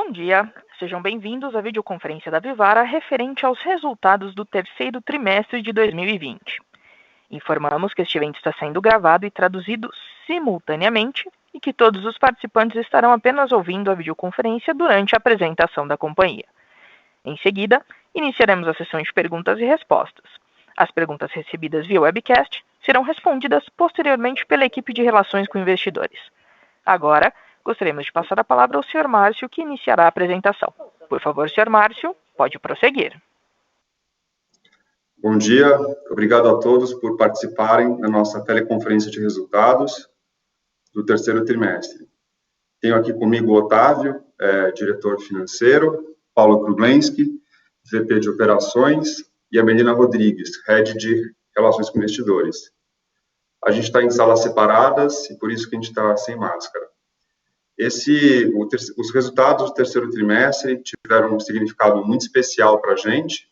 Bom dia, sejam bem-vindos à videoconferência da Vivara referente aos resultados do terceiro trimestre de 2020. Informamos que este evento está sendo gravado e traduzido simultaneamente e que todos os participantes estarão apenas ouvindo a videoconferência durante a apresentação da companhia. Em seguida, iniciaremos a sessão de perguntas e respostas. As perguntas recebidas via webcast serão respondidas posteriormente pela equipe de relações com investidores. Agora, gostaríamos de passar a palavra ao Sr. Márcio, que iniciará a apresentação. Por favor, Sr. Márcio, pode prosseguir. Bom dia, obrigado a todos por participarem da nossa teleconferência de resultados do terceiro trimestre. Tenho aqui comigo o Otávio, diretor financeiro, Paulo Kruglenski, VP de operações, e a Melina Rodrigues, Head de Relações com Investidores. A gente está em salas separadas e por isso que a gente está sem máscara. Os resultados do terceiro trimestre tiveram um significado muito especial para a gente,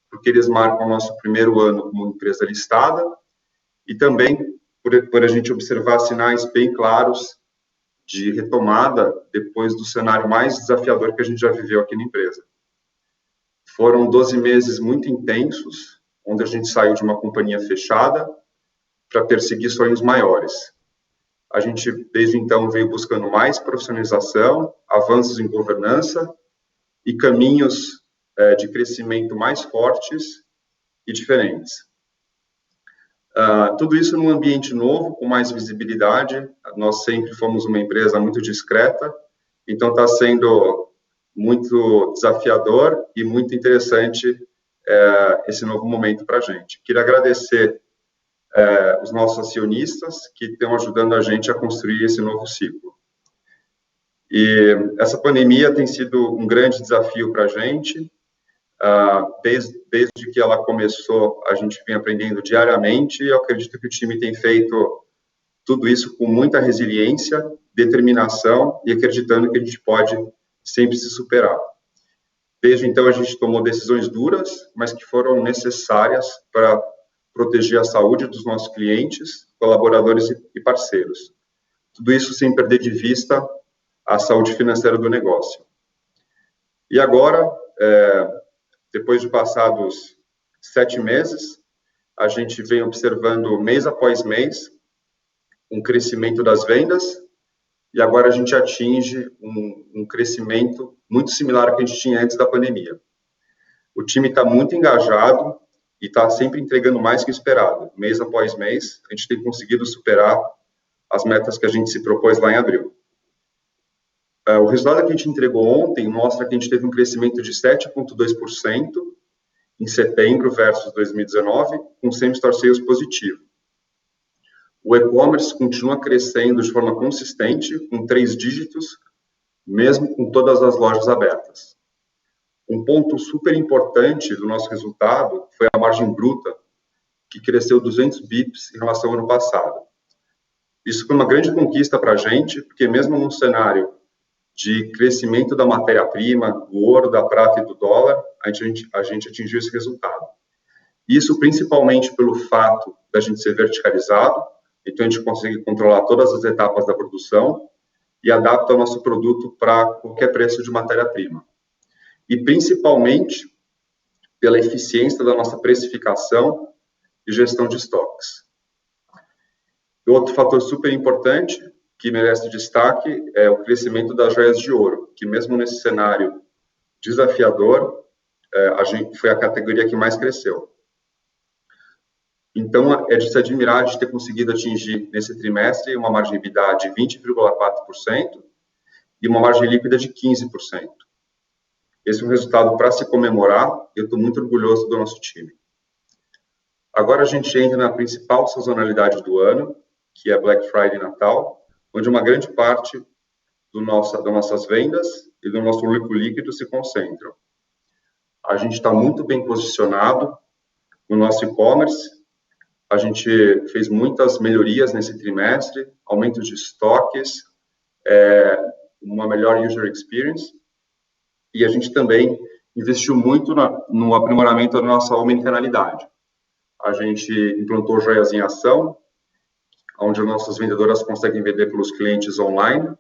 porque eles marcam o nosso primeiro ano como empresa listada e também por a gente observar sinais bem claros de retomada depois do cenário mais desafiador que a gente já viveu aqui na empresa. Foram 12 meses muito intensos, onde a gente saiu de uma companhia fechada para perseguir sonhos maiores. A gente, desde então, veio buscando mais profissionalização, avanços em governança e caminhos de crescimento mais fortes e diferentes. Tudo isso num ambiente novo, com mais visibilidade. Nós sempre fomos uma empresa muito discreta, então está sendo muito desafiador e muito interessante esse novo momento para a gente. Queria agradecer os nossos acionistas que estão ajudando a gente a construir esse novo ciclo. E essa pandemia tem sido um grande desafio para a gente. Desde que ela começou, a gente vem aprendendo diariamente e eu acredito que o time tem feito tudo isso com muita resiliência, determinação e acreditando que a gente pode sempre se superar. Desde então, a gente tomou decisões duras, mas que foram necessárias para proteger a saúde dos nossos clientes, colaboradores e parceiros. Tudo isso sem perder de vista a saúde financeira do negócio. E agora, depois de passados 7 meses, a gente vem observando mês após mês um crescimento das vendas e agora a gente atinge um crescimento muito similar ao que a gente tinha antes da pandemia. O time está muito engajado e está sempre entregando mais que o esperado. Mês após mês, a gente tem conseguido superar as metas que a gente se propôs lá em abril. O resultado que a gente entregou ontem mostra que a gente teve um crescimento de 7,2% em setembro versus 2019, com same-store sales positivo. O e-commerce continua crescendo de forma consistente, com 3 dígitos, mesmo com todas as lojas abertas. Um ponto super importante do nosso resultado foi a margem bruta, que cresceu 200 bips em relação ao ano passado. Isso foi uma grande conquista para a gente, porque mesmo num cenário de crescimento da matéria-prima, do ouro, da prata e do dólar, a gente atingiu esse resultado. Isso principalmente pelo fato da gente ser verticalizado, então a gente consegue controlar todas as etapas da produção e adapta o nosso produto para qualquer preço de matéria-prima. E principalmente pela eficiência da nossa precificação e gestão de estoques. E outro fator super importante que merece destaque é o crescimento das joias de ouro, que mesmo nesse cenário desafiador, foi a categoria que mais cresceu. Então, é de se admirar de ter conseguido atingir nesse trimestre uma margem EBITDA de 20,4% e uma margem líquida de 15%. Esse é um resultado para se comemorar, e eu estou muito orgulhoso do nosso time. Agora a gente entra na principal sazonalidade do ano, que é Black Friday e Natal, onde uma grande parte das nossas vendas e do nosso lucro líquido se concentram. A gente está muito bem posicionado no nosso e-commerce, a gente fez muitas melhorias nesse trimestre, aumento de estoques, uma melhor user experience, e a gente também investiu muito no aprimoramento da nossa omnicanalidade. A gente implantou Joias em Ação, onde as nossas vendedoras conseguem vender pelos clientes online,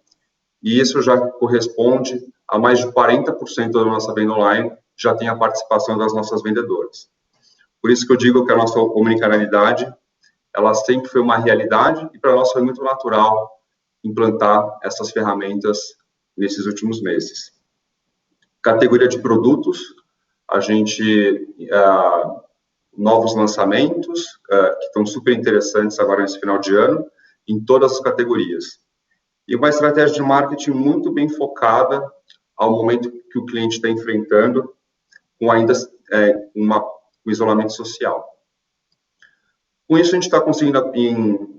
e isso já corresponde a mais de 40% da nossa venda online, já tem a participação das nossas vendedoras. Por isso que eu digo que a nossa omnicanalidade, ela sempre foi uma realidade, e para nós foi muito natural implantar essas ferramentas nesses últimos meses. Categoria de produtos, a gente, novos lançamentos, que estão super interessantes agora nesse final de ano, em todas as categorias. E uma estratégia de marketing muito bem focada ao momento que o cliente está enfrentando, com ainda um isolamento social. Com isso, a gente está conseguindo,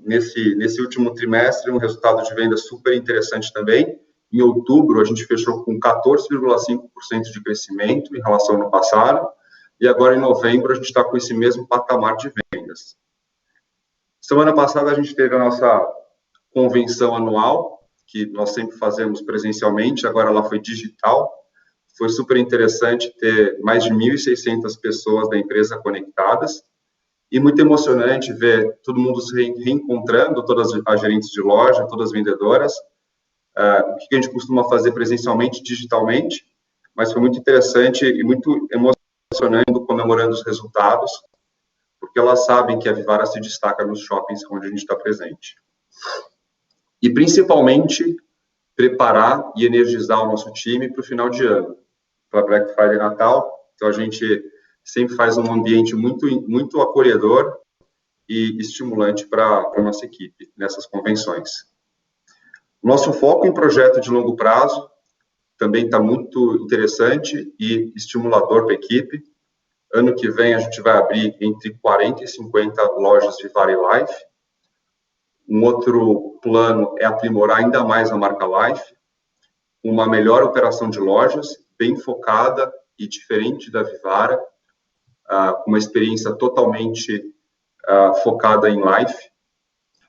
nesse último trimestre, um resultado de venda super interessante também. Em outubro, a gente fechou com 14,5% de crescimento em relação ao ano passado, e agora, em novembro, a gente está com esse mesmo patamar de vendas. Semana passada, a gente teve a nossa convenção anual, que nós sempre fazemos presencialmente, agora ela foi digital. Foi super interessante ter mais de 1.600 pessoas da empresa conectadas, e muito emocionante ver todo mundo se reencontrando, todas as gerentes de loja, todas as vendedoras, o que a gente costuma fazer presencialmente, digitalmente, mas foi muito interessante e muito emocionante comemorando os resultados, porque elas sabem que a Vivara se destaca nos shoppings onde a gente está presente. E, principalmente, preparar e energizar o nosso time para o final de ano, para Black Friday e Natal. Então, a gente sempre faz um ambiente muito acolhedor e estimulante para a nossa equipe nessas convenções. Nosso foco em projeto de longo prazo também está muito interessante e estimulador para a equipe. Ano que vem, a gente vai abrir entre 40 e 50 lojas de Vivara e Life. Um outro plano é aprimorar ainda mais a marca Life, uma melhor operação de lojas, bem focada e diferente da Vivara, uma experiência totalmente focada em Life,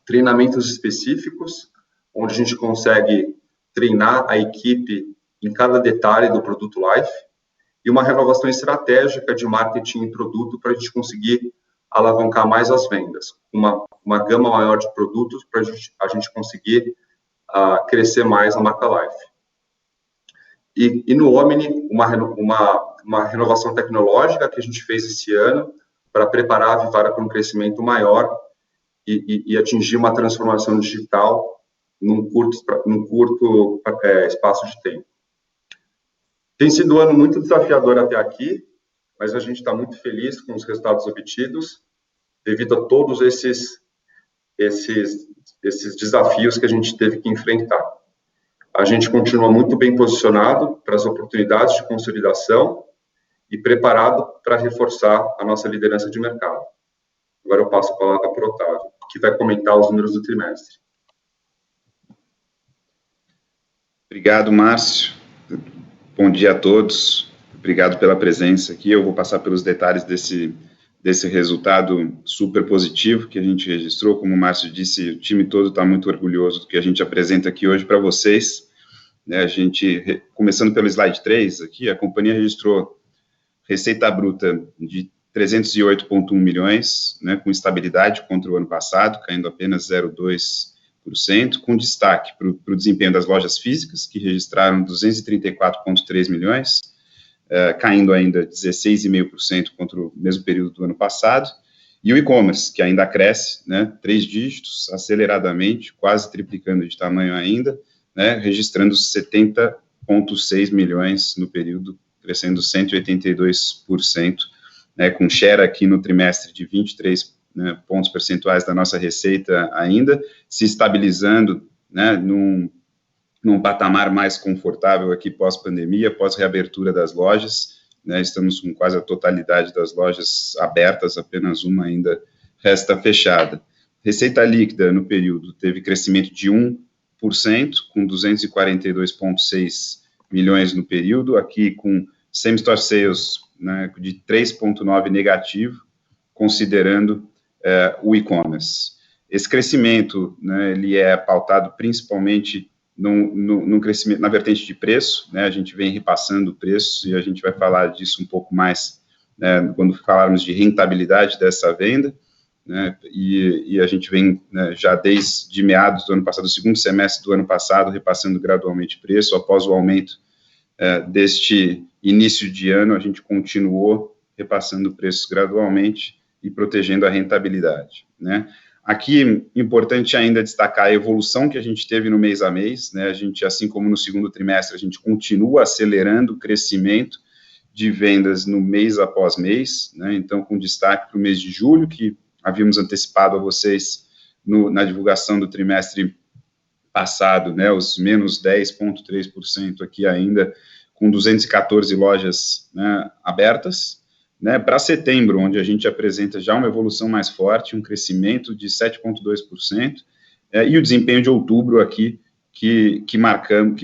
treinamentos específicos, onde a gente consegue treinar a equipe em cada detalhe do produto Life, e uma renovação estratégica de marketing e produto para a gente conseguir alavancar mais as vendas, uma gama maior de produtos para a gente conseguir crescer mais a marca Life. E no Omni, uma renovação tecnológica que a gente fez esse ano para preparar a Vivara para um crescimento maior e atingir uma transformação digital num curto espaço de tempo. Tem sido um ano muito desafiador até aqui, mas a gente está muito feliz com os resultados obtidos, devido a todos esses desafios que a gente teve que enfrentar. A gente continua muito bem posicionado para as oportunidades de consolidação e preparado para reforçar a nossa liderança de mercado. Agora eu passo a palavra para o Otávio, que vai comentar os números do trimestre. Obrigado, Márcio. Bom dia a todos. Obrigado pela presença aqui. Eu vou passar pelos detalhes desse resultado super positivo que a gente registrou. Como o Márcio disse, o time todo está muito orgulhoso do que a gente apresenta aqui hoje para vocês. A gente, começando pelo slide 3 aqui, a companhia registrou receita bruta de 308,1 milhões, com estabilidade contra o ano passado, caindo apenas 0,2%, com destaque para o desempenho das lojas físicas, que registraram 234,3 milhões, caindo ainda 16,5% contra o mesmo período do ano passado, e o e-commerce, que ainda cresce, 3 dígitos, aceleradamente, quase triplicando de tamanho ainda, registrando 70,6 milhões no período, crescendo 182%, com share aqui no trimestre de 23 pontos percentuais da nossa receita ainda, se estabilizando num patamar mais confortável aqui pós-pandemia, pós-reabertura das lojas, estamos com quase a totalidade das lojas abertas, apenas uma ainda resta fechada. Receita líquida no período teve crescimento de 1%, com 242,6 milhões no período, aqui com same-store sales de 3,9 negativo, considerando o e-commerce. Esse crescimento, ele é pautado principalmente num crescimento na vertente de preço, a gente vem repassando o preço e a gente vai falar disso um pouco mais quando falarmos de rentabilidade dessa venda, né, e a gente vem, né, já desde meados do ano passado, o segundo semestre do ano passado, repassando gradualmente preço. Após o aumento deste início de ano, a gente continuou repassando preços gradualmente e protegendo a rentabilidade, né. Aqui, importante ainda destacar a evolução que a gente teve no mês a mês, né, a gente, assim como no segundo trimestre, a gente continua acelerando o crescimento de vendas no mês após mês, né, então com destaque para o mês de julho, que havíamos antecipado a vocês na divulgação do trimestre passado, né, os menos 10,3% aqui ainda, com 214 lojas, né, abertas, né, para setembro, onde a gente apresenta já uma evolução mais forte, um crescimento de 7,2%, e o desempenho de outubro aqui, que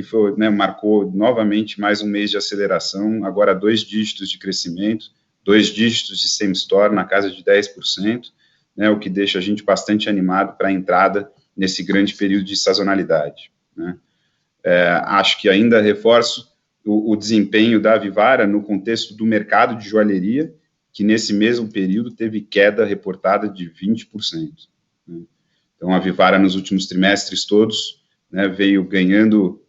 foi, né, marcou novamente mais um mês de aceleração, agora 2 dígitos de crescimento, 2 dígitos de same-store na casa de 10%, né, o que deixa a gente bastante animado para a entrada nesse grande período de sazonalidade, né. Acho que ainda reforço o desempenho da Vivara no contexto do mercado de joalheria, que nesse mesmo período teve queda reportada de 20%. Né? Então, a Vivara, nos últimos trimestres todos, né, veio ganhando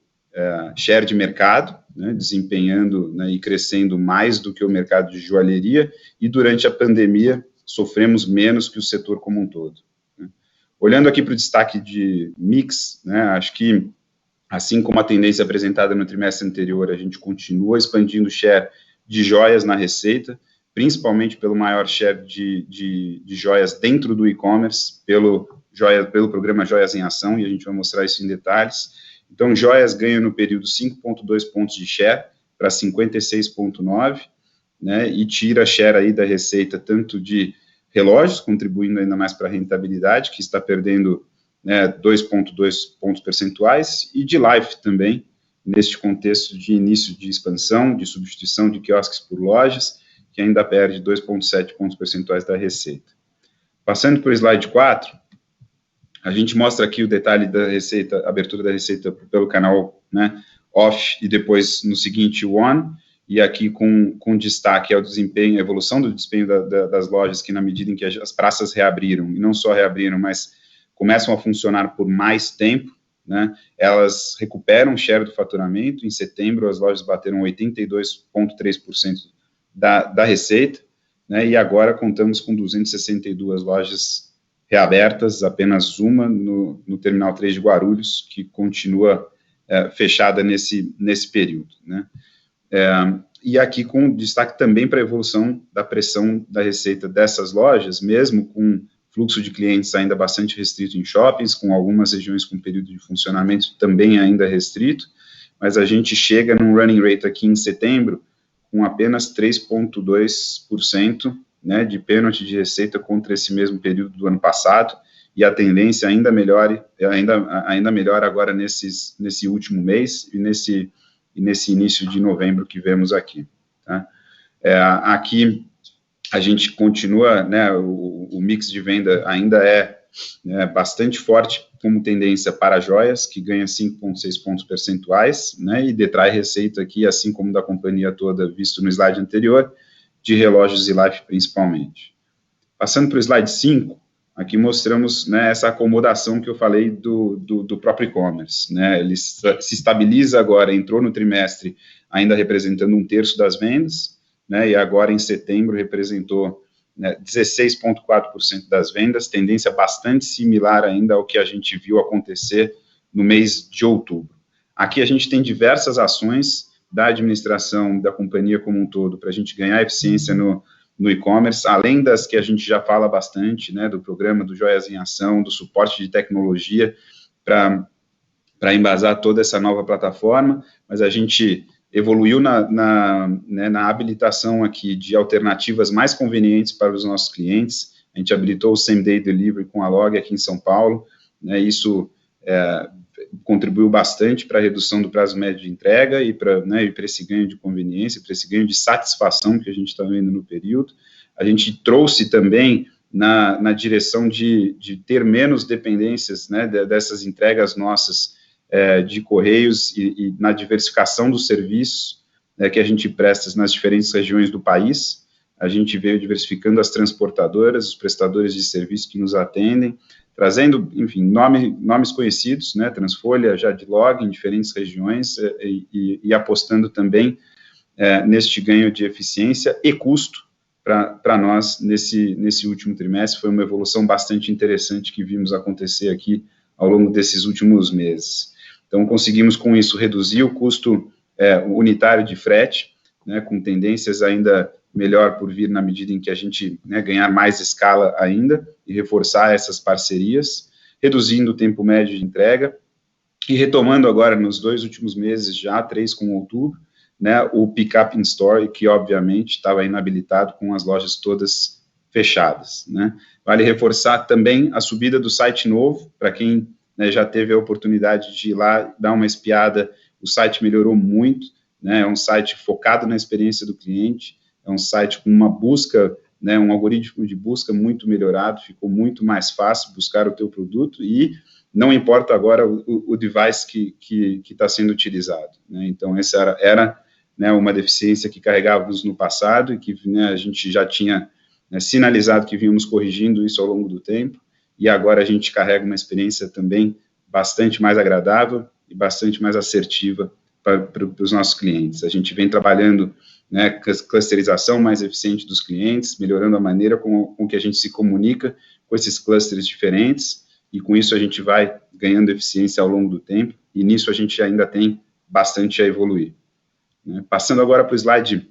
share de mercado, né, desempenhando, né, e crescendo mais do que o mercado de joalheria, e durante a pandemia sofremos menos que o setor como um todo. Né? Olhando aqui para o destaque de mix, né, acho que, assim como a tendência apresentada no trimestre anterior, a gente continua expandindo o share de joias na receita, principalmente pelo maior share de joias dentro do e-commerce, pelo programa Joias em Ação, e a gente vai mostrar isso em detalhes. Então, joias ganham no período 5,2 pontos de share para 56,9, né, e tira share aí da receita tanto de relógios, contribuindo ainda mais para a rentabilidade, que está perdendo, né, 2,2 pontos percentuais, e de Life também, neste contexto de início de expansão, de substituição de quiosques por lojas, que ainda perde 2,7 pontos percentuais da receita. Passando para o slide 4, a gente mostra aqui o detalhe da receita, a abertura da receita pelo canal, né, off, e depois no seguinte on, e aqui com destaque ao desempenho, a evolução do desempenho das lojas, que na medida em que as praças reabriram, e não só reabriram, mas começam a funcionar por mais tempo, né, elas recuperam o share do faturamento. Em setembro, as lojas bateram 82,3% da receita, né, e agora contamos com 262 lojas reabertas, apenas uma no Terminal 3 de Guarulhos, que continua fechada nesse período, né. E aqui com destaque também para a evolução da pressão da receita dessas lojas, mesmo com fluxo de clientes ainda bastante restrito em shoppings, com algumas regiões com período de funcionamento também ainda restrito, mas a gente chega num running rate aqui em setembro com apenas 3,2%, né, de pênalti de receita contra esse mesmo período do ano passado, e a tendência ainda melhora agora nesse último mês e nesse início de novembro que vemos aqui. Tá? Aqui a gente continua, né, o mix de venda ainda é, né, bastante forte como tendência para joias, que ganha 5,6 pontos percentuais, né, e detrai receita aqui, assim como da companhia toda, visto no slide anterior, de relógios e Life principalmente. Passando para o slide 5, aqui mostramos, né, essa acomodação que eu falei do próprio e-commerce, né, ele se estabiliza agora, entrou no trimestre ainda representando 1/3 das vendas, né, e agora em setembro representou, né, 16,4% das vendas, tendência bastante similar ainda ao que a gente viu acontecer no mês de outubro. Aqui a gente tem diversas ações da administração da companhia como um todo para a gente ganhar eficiência no e-commerce, além das que a gente já fala bastante, né, do programa do Joias em Ação, do suporte de tecnologia para embasar toda essa nova plataforma, mas a gente evoluiu na habilitação aqui de alternativas mais convenientes para os nossos clientes. A gente habilitou o Same Day Delivery com a Log aqui em São Paulo, né, isso contribuiu bastante para a redução do prazo médio de entrega e para esse ganho de conveniência, para esse ganho de satisfação que a gente está vendo no período. A gente trouxe também na direção de ter menos dependências, né, dessas entregas nossas de correios e na diversificação dos serviços, né, que a gente presta nas diferentes regiões do país. a gente veio diversificando as transportadoras, os prestadores de serviço que nos atendem, trazendo, enfim, nomes conhecidos, né, Transfolha, Jadlog, em diferentes regiões, e apostando também neste ganho de eficiência e custo para nós nesse último trimestre. Foi uma evolução bastante interessante que vimos acontecer aqui ao longo desses últimos meses. Então, conseguimos com isso reduzir o custo unitário de frete, né, com tendências ainda melhor por vir na medida em que a gente, né, ganhar mais escala ainda e reforçar essas parcerias, reduzindo o tempo médio de entrega e retomando agora nos 2 últimos meses, já 3 com outubro, né, o pick-up in store, que obviamente estava inabilitado com as lojas todas fechadas, né. Vale reforçar também a subida do site novo, para quem, né, já teve a oportunidade de ir lá dar uma espiada, o site melhorou muito, né, é um site focado na experiência do cliente, é um site com uma busca, né, um algoritmo de busca muito melhorado, ficou muito mais fácil buscar o teu produto e não importa agora o device que está sendo utilizado, né. Então, essa era né, uma deficiência que carregávamos no passado e que, né, a gente já tinha, né, sinalizado que vínhamos corrigindo isso ao longo do tempo, e agora a gente carrega uma experiência também bastante mais agradável e bastante mais assertiva para os nossos clientes. A gente vem trabalhando, né, clusterização mais eficiente dos clientes, melhorando a maneira com que a gente se comunica com esses clusters diferentes, e com isso a gente vai ganhando eficiência ao longo do tempo, e nisso a gente ainda tem bastante a evoluir. Né? Passando agora para o slide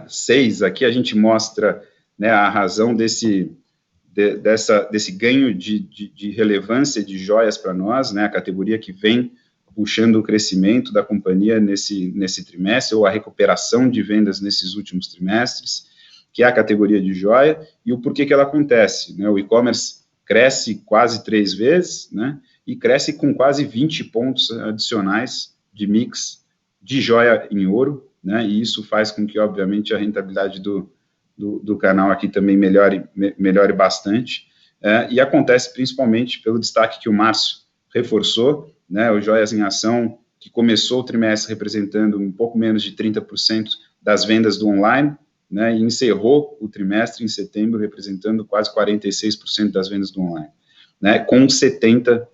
6, aqui a gente mostra, né, a razão desse ganho de relevância de joias para nós, né, a categoria que vem puxando o crescimento da companhia nesse trimestre, ou a recuperação de vendas nesses últimos trimestres, que é a categoria de joia, e o porquê que ela acontece, né? O e-commerce cresce quase 3 vezes, né, e cresce com quase 20 pontos adicionais de mix de joia em ouro, né, e isso faz com que, obviamente, a rentabilidade do canal aqui também melhore bastante, e acontece principalmente pelo destaque que o Márcio reforçou, né, o Joias em Ação, que começou o trimestre representando um pouco menos de 30% das vendas do online, né, e encerrou o trimestre em setembro representando quase 46% das vendas do online, né, com 70%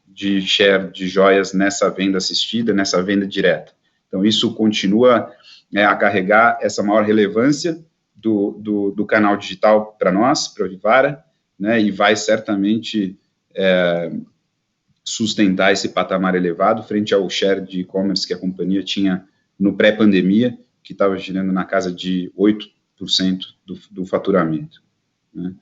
de share de joias nessa venda assistida, nessa venda direta. Então, isso continua a carregar essa maior relevância do canal digital para nós, para a Vivara, né, e vai certamente sustentar esse patamar elevado frente ao share de e-commerce que a companhia tinha no pré-pandemia, que estava girando na casa de 8% do faturamento. Né.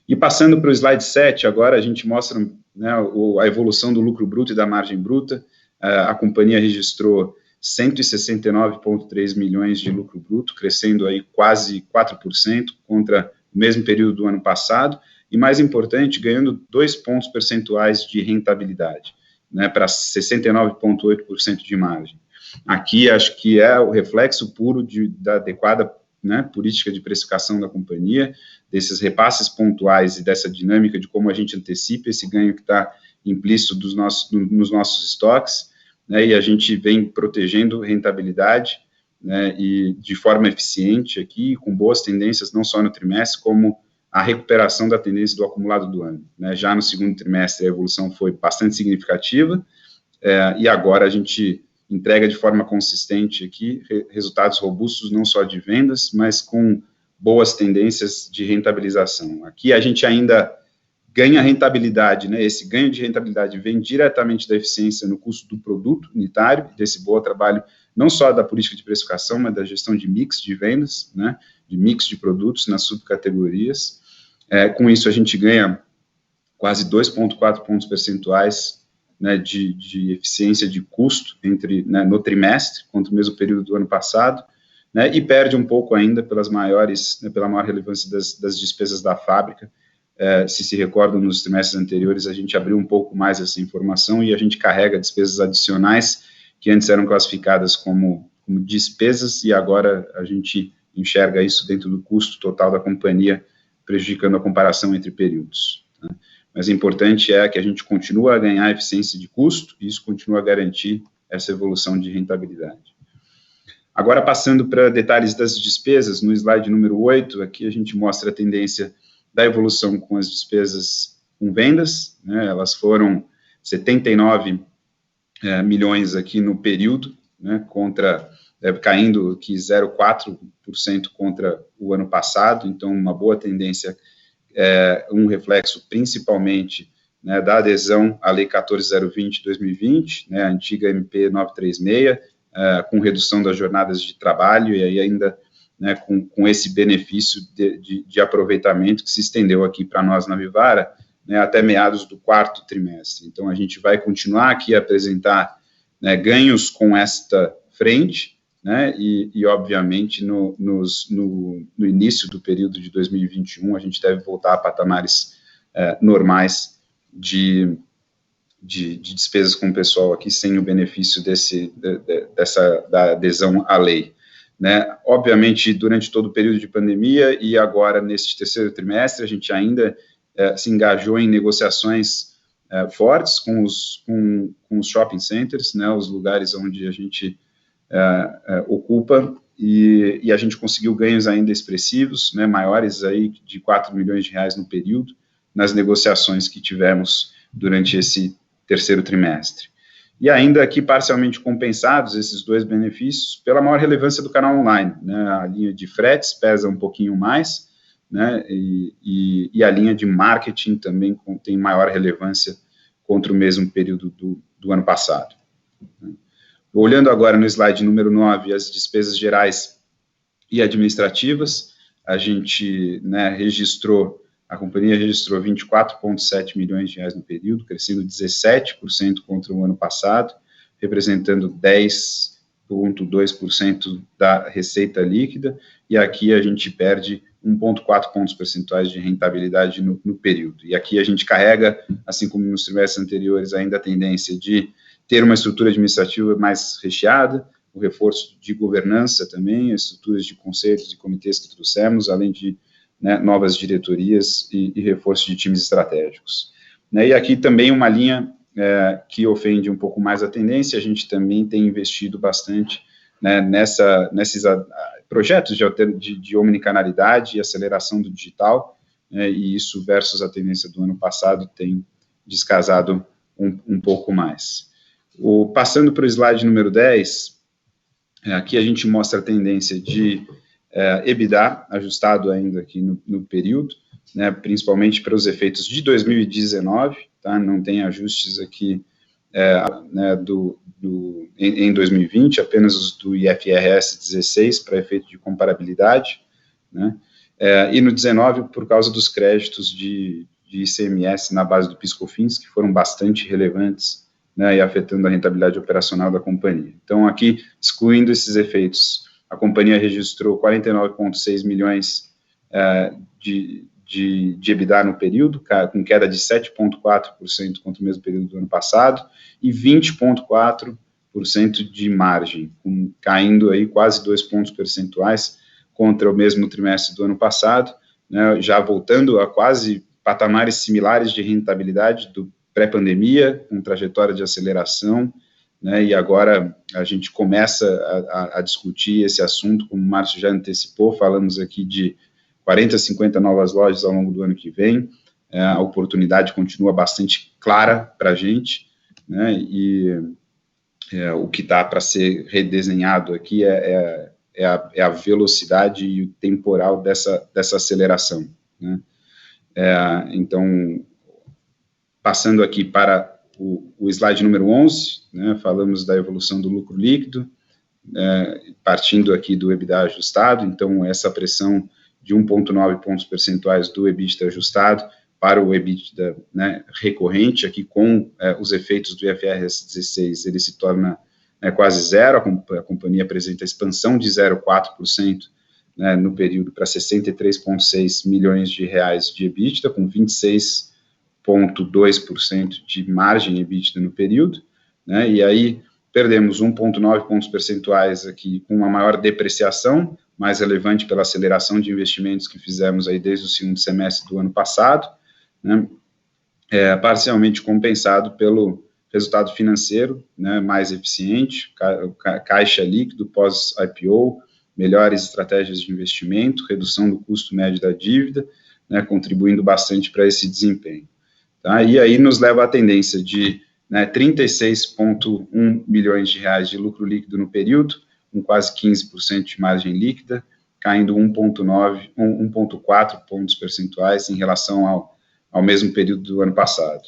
E passando para o slide 7, agora a gente mostra, né, a evolução do lucro bruto e da margem bruta. A companhia registrou 169,3 milhões de lucro bruto, crescendo aí quase 4% contra o mesmo período do ano passado, e mais importante, ganhando 2 pontos percentuais de rentabilidade, né, para 69,8% de margem. Aqui acho que é o reflexo puro da adequada, né, política de precificação da companhia, desses repasses pontuais e dessa dinâmica de como a gente antecipa esse ganho que está implícito nos nossos estoques, né, e a gente vem protegendo rentabilidade, né, e de forma eficiente aqui, com boas tendências não só no trimestre, como a recuperação da tendência do acumulado do ano. Né. Já no segundo trimestre a evolução foi bastante significativa, e agora a gente entrega de forma consistente aqui resultados robustos, não só de vendas, mas com boas tendências de rentabilização. Aqui a gente ainda ganha rentabilidade, né? Esse ganho de rentabilidade vem diretamente da eficiência no custo do produto unitário, desse bom trabalho, não só da política de precificação, mas da gestão de mix de vendas, né? De mix de produtos nas subcategorias. Com isso, a gente ganha quase 2,4 pontos percentuais, né, de eficiência de custo né, no trimestre, contra o mesmo período do ano passado, né, e perde um pouco ainda pela maior relevância das despesas da fábrica. Se recordam, nos trimestres anteriores, a gente abriu um pouco mais essa informação e a gente carrega despesas adicionais que antes eram classificadas como despesas, e agora a gente enxerga isso dentro do custo total da companhia, prejudicando a comparação entre períodos. Né. Mas o importante é que a gente continua a ganhar eficiência de custo, e isso continua a garantir essa evolução de rentabilidade. Agora, passando para detalhes das despesas, no slide número 8, aqui a gente mostra a tendência da evolução com as despesas com vendas, né, elas foram 79 milhões aqui no período, né, caindo aqui 0,4% contra o ano passado, então uma boa tendência, um reflexo principalmente, né, da adesão à Lei 14.020 de 2020, né, a antiga MP 936, com redução das jornadas de trabalho e aí ainda, né, com esse benefício de aproveitamento que se estendeu aqui para nós na Vivara, né, até meados do 4º trimestre. Então, a gente vai continuar aqui a apresentar, né, ganhos com esta frente, né, e obviamente, no início do período de 2021, a gente deve voltar a patamares normais de despesas com o pessoal aqui, sem o benefício da adesão à lei. Né? Obviamente, durante todo o período de pandemia e agora, neste 3º trimestre, a gente ainda se engajou em negociações fortes com os shopping centers, né, os lugares onde a gente ocupa, e a gente conseguiu ganhos ainda expressivos, né, maiores aí de 4 milhões de reais no período, nas negociações que tivemos durante esse 3º trimestre. E ainda aqui parcialmente compensados esses dois benefícios pela maior relevância do canal online, né, a linha de fretes pesa um pouquinho mais, né, e a linha de marketing também tem maior relevância contra o mesmo período do ano passado. Olhando agora no slide número 9, as despesas gerais e administrativas, a gente, né, a companhia registrou 24,7 milhões de reais no período, crescendo 17% contra o ano passado, representando 10,2% da receita líquida, e aqui a gente perde 1,4 pontos percentuais de rentabilidade no período. E aqui a gente carrega, assim como nos trimestres anteriores, ainda a tendência de ter uma estrutura administrativa mais recheada, o reforço de governança também, as estruturas de conselhos e comitês que trouxemos, além de, né, novas diretorias e reforço de times estratégicos. Né, e aqui também uma linha que ofende um pouco mais a tendência, a gente também tem investido bastante, né, nesses projetos de omnicanalidade e aceleração do digital, né, e isso versus a tendência do ano passado tem descasado um pouco mais. Passando para o slide número 10, aqui a gente mostra a tendência de EBITDA ajustado ainda aqui no período, né, principalmente para os efeitos de 2019, tá, não tem ajustes aqui né, em 2020, apenas os do IFRS 16 para efeito de comparabilidade, né, e no 19 por causa dos créditos de ICMS na base do PIS/COFINS, que foram bastante relevantes, né, e afetando a rentabilidade operacional da companhia. Então, aqui, excluindo esses efeitos, a companhia registrou 49,6 milhões de EBITDA no período, com queda de 7,4% contra o mesmo período do ano passado, e 20,4% de margem, caindo aí quase 2 pontos percentuais contra o mesmo trimestre do ano passado, né, já voltando a quase patamares similares de rentabilidade do pré-pandemia, com trajetória de aceleração, né, e agora a gente começa a discutir esse assunto, como o Márcio já antecipou, falamos aqui de 40, 50 novas lojas ao longo do ano que vem, a oportunidade continua bastante clara para a gente, né, e o que está para ser redesenhado aqui é a velocidade e o temporal dessa aceleração, né. Então, passando aqui para o slide número 11, né, falamos da evolução do lucro líquido, partindo aqui do EBITDA ajustado, então essa pressão de 1,9 pontos percentuais do EBITDA ajustado para o EBITDA, né, recorrente, aqui com os efeitos do IFRS 16, ele se torna quase zero, a companhia apresenta expansão de 0,4%, né, no período para 63,6 milhões de reais de EBITDA, com 26,2% de margem EBITDA no período, né, e aí perdemos 1,9 pontos percentuais aqui com uma maior depreciação, mais relevante pela aceleração de investimentos que fizemos aí desde o segundo semestre do ano passado, né, parcialmente compensado resultado financeiro, né, mais eficiente, caixa líquido pós-IPO, melhores estratégias de investimento, redução do custo médio da dívida, né, contribuindo bastante para esse desempenho. Tá? E aí nos leva à tendência de 36,1 milhões de reais de lucro líquido no período, com quase 15% de margem líquida, caindo 1,4 pontos percentuais em relação ao mesmo período do ano passado.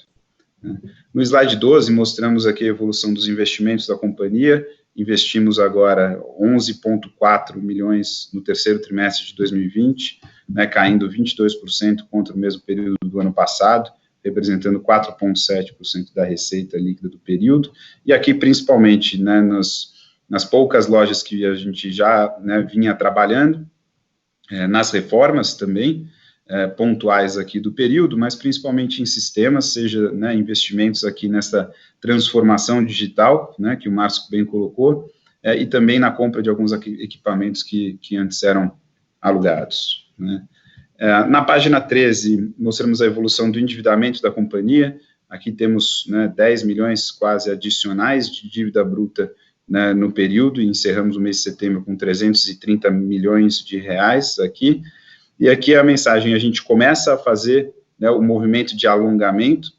No slide 12, mostramos aqui a evolução dos investimentos da companhia. Investimos agora 11,4 milhões no terceiro trimestre de 2020, né, caindo 22% contra o mesmo período do ano passado, representando 4,7% da receita líquida do período. E aqui, principalmente, né, nas poucas lojas que a gente já, né, vinha trabalhando, nas reformas também, pontuais aqui do período, mas principalmente em sistemas, seja, né, investimentos aqui nessa transformação digital, né, que o Márcio bem colocou, e também na compra de alguns equipamentos que antes eram alugados, né. Na página 13, mostramos a evolução do endividamento da companhia. Aqui temos, né, 10 milhões quase adicionais de dívida bruta, né, no período, e encerramos o mês de setembro com 330 milhões de reais aqui. E aqui a mensagem: a gente começa a fazer, né, o movimento de alongamento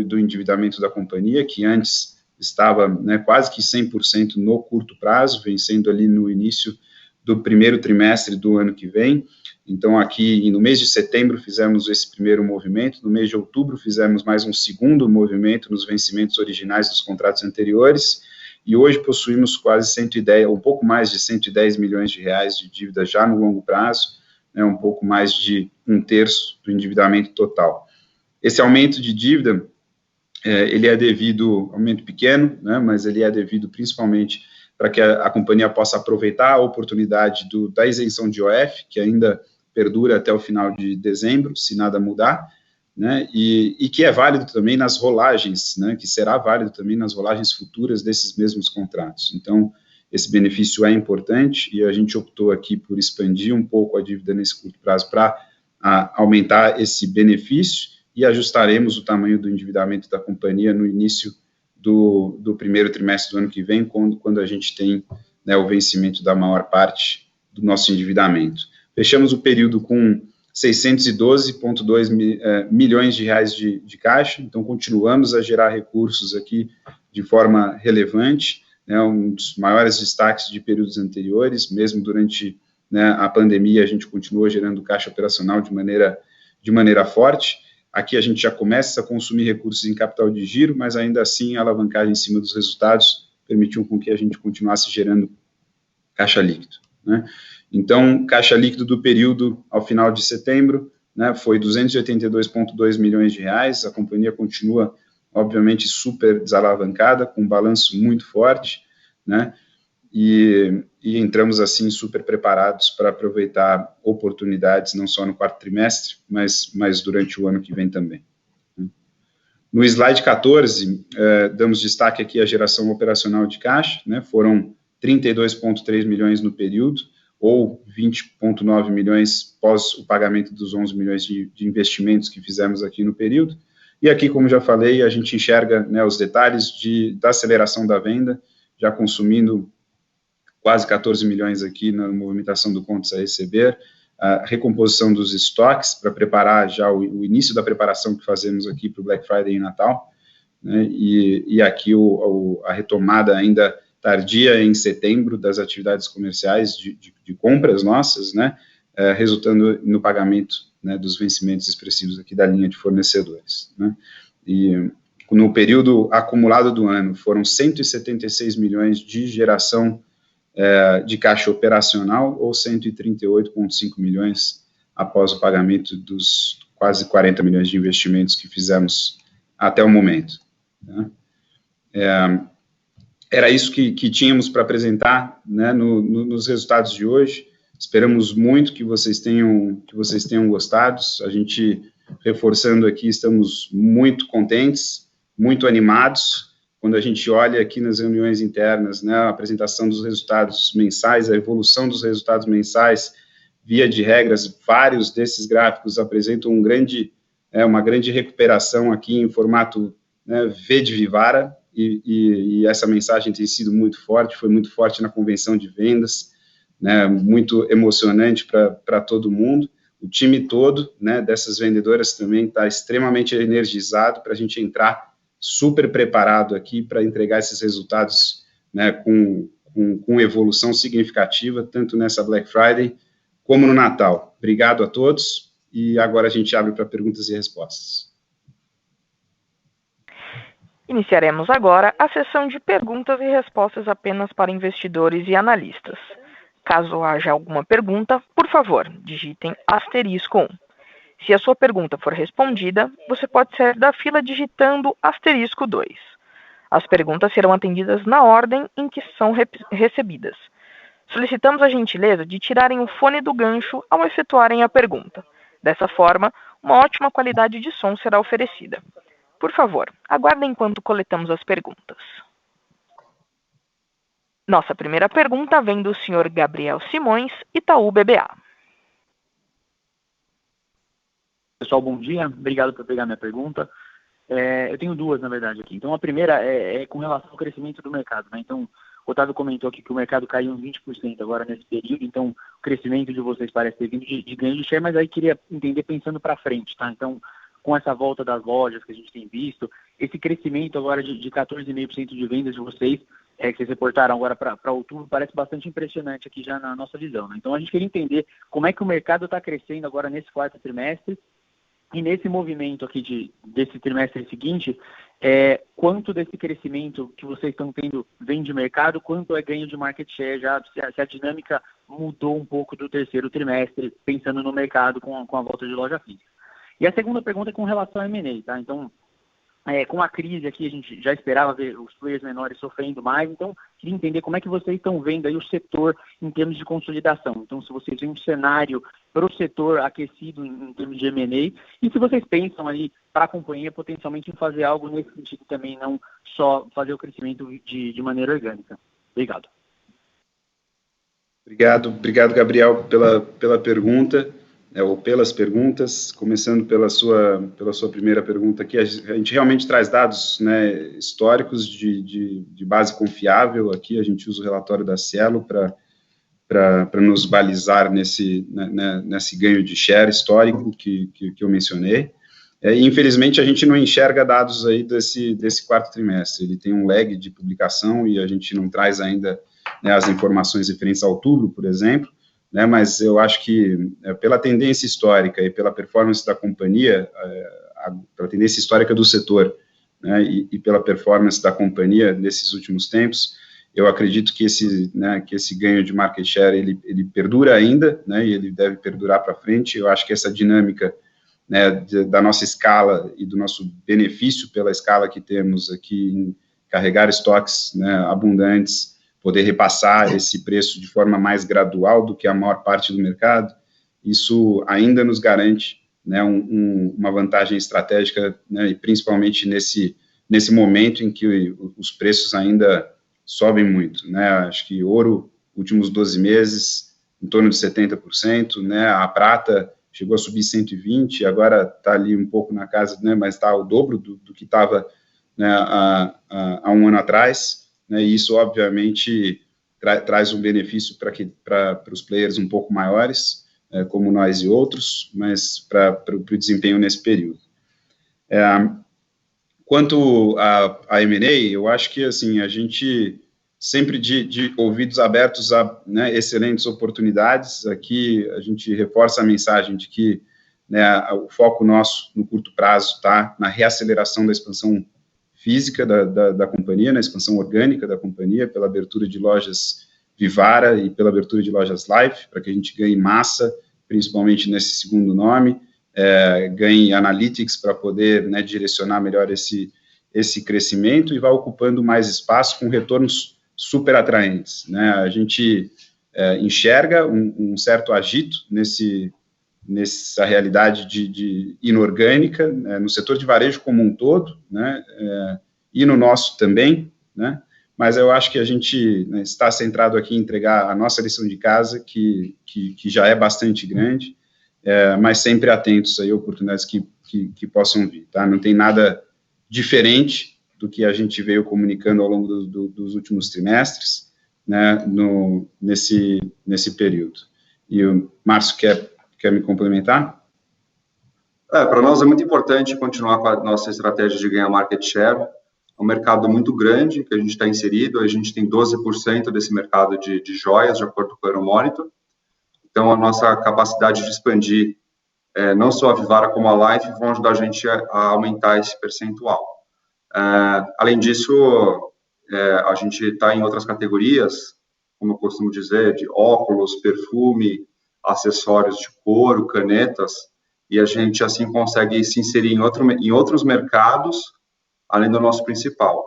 do endividamento da companhia, que antes estava, né, quase que 100% no curto prazo, vencendo ali no início do primeiro trimestre do ano que vem. Então, aqui, no mês de setembro, fizemos esse primeiro movimento, no mês de outubro, fizemos mais um segundo movimento nos vencimentos originais dos contratos anteriores, e hoje possuímos quase 110, um pouco mais de 110 milhões de reais de dívida já no longo prazo, né, um pouco mais de 1/3 do endividamento total. Esse aumento de dívida, ele é devido, aumento pequeno, né, mas ele é devido principalmente para que a companhia possa aproveitar a oportunidade da isenção de IOF, que ainda perdura até o final de dezembro, se nada mudar, né, e que é válido também nas rolagens, né, que será válido também nas rolagens futuras desses mesmos contratos. Então, esse benefício é importante, e a gente optou aqui por expandir um pouco a dívida nesse curto prazo para aumentar esse benefício, e ajustaremos o tamanho do endividamento da companhia no início do primeiro trimestre do ano que vem, quando a gente tem, né, o vencimento da maior parte do nosso endividamento. Fechamos o período com 612,2 milhões de reais de caixa, então continuamos a gerar recursos aqui de forma relevante, né, um dos maiores destaques de períodos anteriores, mesmo durante, né, a pandemia, a gente continuou gerando caixa operacional de maneira forte. Aqui a gente já começa a consumir recursos em capital de giro, mas ainda assim a alavancagem em cima dos resultados permitiu com que a gente continuasse gerando caixa líquido, né. Então, caixa líquido do período ao final de setembro, né, foi 282,2 milhões de reais. A companhia continua, obviamente, super desalavancada, com um balanço muito forte, né, e entramos, assim, super preparados para aproveitar oportunidades, não só no quarto trimestre, mas durante o ano que vem também. No slide 14, damos destaque aqui à geração operacional de caixa, né, foram 32,3 milhões no período, ou 20,9 milhões pós o pagamento dos 11 milhões de investimentos que fizemos aqui no período. E aqui, como já falei, a gente enxerga, né, os detalhes da aceleração da venda, já consumindo quase 14 milhões aqui na movimentação do contas a receber, a recomposição dos estoques para preparar já o início da preparação que fazemos aqui para o Black Friday e Natal, né, e aqui a retomada ainda tardia em setembro das atividades comerciais de compras nossas, né, resultando no pagamento, né, dos vencimentos expressivos aqui da linha de fornecedores, né. E no período acumulado do ano foram 176 milhões de geração de caixa operacional, ou 138,5 milhões após o pagamento dos quase 40 milhões de investimentos que fizemos até o momento, né. Era isso que tínhamos para apresentar, né, nos resultados de hoje. Esperamos muito que vocês tenham gostado. A gente, reforçando aqui, estamos muito contentes, muito animados. Quando a gente olha aqui nas reuniões internas, né, a apresentação dos resultados mensais, a evolução dos resultados mensais, via de regras, vários desses gráficos apresentam uma grande recuperação aqui em formato, né, V de Vivara, e essa mensagem tem sido muito forte, foi muito forte na convenção de vendas, né, muito emocionante para todo mundo. O time todo, né, dessas vendedoras também está extremamente energizado para a gente entrar super preparado aqui para entregar esses resultados, né, com evolução significativa, tanto nessa Black Friday como no Natal. Obrigado a todos, e agora a gente abre para perguntas e respostas. Iniciaremos agora a sessão de perguntas e respostas apenas para investidores e analistas. Caso haja alguma pergunta, por favor, digitem *1. Se a sua pergunta for respondida, você pode sair da fila digitando *2. As perguntas serão atendidas na ordem em que são recebidas. Solicitamos a gentileza de tirarem o fone do gancho ao efetuarem a pergunta. Dessa forma, uma ótima qualidade de som será oferecida. Por favor, aguardem enquanto coletamos as perguntas. Nossa primeira pergunta vem do senhor Gabriel Simões, Itaú BBA. Pessoal, bom dia. Obrigado por pegar minha pergunta. Eu tenho duas, na verdade, aqui. Então, a primeira é com relação ao crescimento do mercado, né? Então, o Otávio comentou aqui que o mercado caiu uns 20% agora nesse período, então o crescimento de vocês parece ter vindo de ganho de share, mas aí queria entender pensando para frente, tá? Então, com essa volta das lojas que a gente tem visto, esse crescimento agora de 14,5% de vendas de vocês, que vocês reportaram agora para outubro, parece bastante impressionante aqui já na nossa visão, né? Então, a gente queria entender como é que o mercado está crescendo agora nesse quarto trimestre, e nesse movimento aqui desse trimestre seguinte, quanto desse crescimento que vocês estão tendo vem de mercado, quanto é ganho de market share, já se a dinâmica mudou um pouco do terceiro trimestre, pensando no mercado com a volta de loja física. E a segunda pergunta é com relação ao M&A, tá? Então, com a crise aqui, a gente já esperava ver os players menores sofrendo mais, então queria entender como é que vocês estão vendo aí o setor em termos de consolidação. Então, se vocês veem um cenário para o setor aquecido em termos de M&A, e se vocês pensam aí para a companhia potencialmente em fazer algo nesse sentido também, não só fazer o crescimento de maneira orgânica. Obrigado. Obrigado, Gabriel, pela pergunta. Ou pelas perguntas, começando pela sua primeira pergunta aqui, a gente realmente traz dados, né, históricos de base confiável aqui, a gente usa o relatório da Cielo para nos balizar nesse ganho de share histórico que eu mencionei. Infelizmente, a gente não enxerga dados aí desse quarto trimestre, ele tem um lag de publicação e a gente não traz ainda, né, as informações referentes a outubro, por exemplo, né, mas eu acho que pela tendência histórica e pela performance da companhia, pela tendência histórica do setor, né, e pela performance da companhia nesses últimos tempos, eu acredito que esse ganho de market share, ele perdura ainda, né, e ele deve perdurar para frente. Eu acho que essa dinâmica, né, da nossa escala e do nosso benefício pela escala que temos aqui em carregar estoques, né, abundantes, poder repassar esse preço de forma mais gradual do que a maior parte do mercado, isso ainda nos garante, né, uma vantagem estratégica, né, e principalmente nesse momento em que os preços ainda sobem muito, né, acho que ouro, últimos 12 meses, em torno de 70%, né, a prata chegou a subir 120%, agora está ali um pouco na casa, né, mas está o dobro do que estava, né, há um ano atrás, né, e isso, obviamente, traz um benefício para os players um pouco maiores, como nós e outros, mas para o desempenho nesse período. Quanto a M&A, eu acho que, assim, a gente sempre de ouvidos abertos a, né, excelentes oportunidades. Aqui a gente reforça a mensagem de que, né, o foco nosso no curto prazo está na reaceleração da expansão física da companhia, na expansão orgânica da companhia, pela abertura de lojas Vivara e pela abertura de lojas Life, para que a gente ganhe massa, principalmente nesse segundo nome, ganhe analytics para poder, né, direcionar melhor esse crescimento e vá ocupando mais espaço com retornos super atraentes, né? A gente enxerga um certo agito nessa realidade de inorgânica, né, no setor de varejo como um todo, né, e no nosso também, né, mas eu acho que a gente, né, está centrado aqui em entregar a nossa lição de casa, que já é bastante grande, mas sempre atentos aí a oportunidades que possam vir, tá? Não tem nada diferente, do que a gente veio comunicando ao longo dos últimos trimestres, né, nesse período. E o Márcio quer me complementar? Para nós é muito importante continuar com a nossa estratégia de ganhar market share. É um mercado muito grande que a gente está inserido, a gente tem 12% desse mercado de joias, de acordo com o Euromonitor. Então, a nossa capacidade de expandir, não só a Vivara como a Life, vão ajudar a gente a aumentar esse percentual. Além disso, a gente está em outras categorias, como eu costumo dizer, de óculos, perfume, acessórios de couro, canetas, e a gente, assim, consegue se inserir em outros mercados, além do nosso principal.